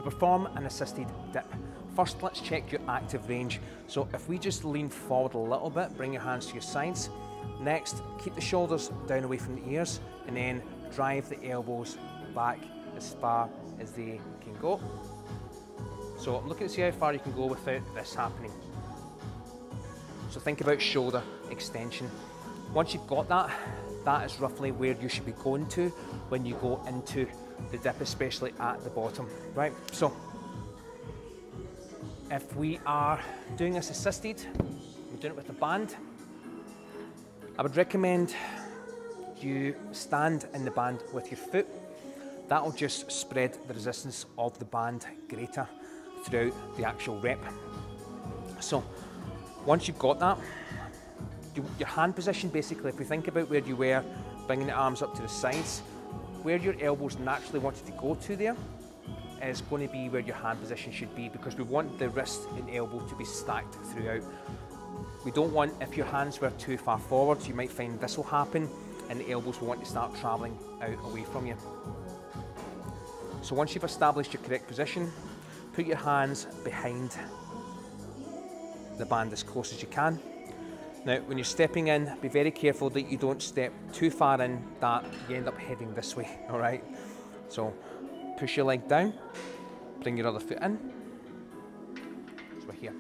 To perform an assisted dip, first let's check your active range. So if we just lean forward a little bit, bring your hands to your sides. Next, keep the shoulders down away from the ears, and then drive the elbows back as far as they can go. So I'm looking to see how far you can go without this happening. So think about shoulder extension. Once you've got that, that is roughly where you should be going to when you go into the dip, especially at the bottom, right? So if we are doing this assisted, we're doing it with a band, I would recommend you stand in the band with your foot. That'll just spread the resistance of the band greater throughout the actual rep. So once you've got that, your hand position, basically, if we think about where you were, bringing the arms up to the sides, where your elbows naturally wanted to go to there is going to be where your hand position should be, because we want the wrist and elbow to be stacked throughout. We don't want, if your hands were too far forward, you might find this will happen and the elbows will want to start traveling out away from you. So once you've established your correct position, put your hands behind the band as close as you can. Now, when you're stepping in, be very careful that you don't step too far in that you end up heading this way, all right? So push your leg down, bring your other foot in, so we're here.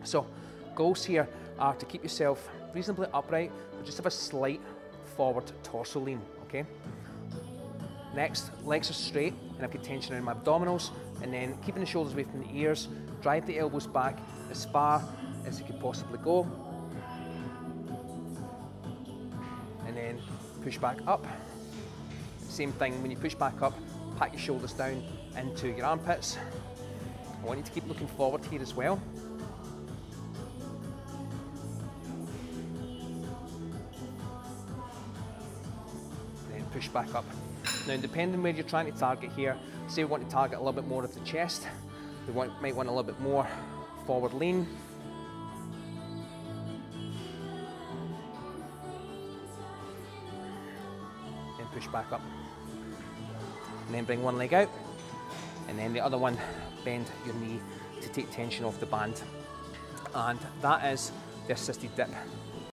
So goals here are to keep yourself reasonably upright, but just have a slight forward torso lean, okay? Next, legs are straight, and I've got tension in my abdominals, and then keeping the shoulders away from the ears, drive the elbows back as far as you could possibly go, and then push back up. Same thing, when you push back up, pat your shoulders down into your armpits. I want you to keep looking forward here as well. Then push back up. Now, depending where you're trying to target here, say we want to target a little bit more of the chest, we might want a little bit more forward lean. Then push back up. And then bring one leg out, and then the other one, bend your knee to take tension off the band. And that is the assisted dip.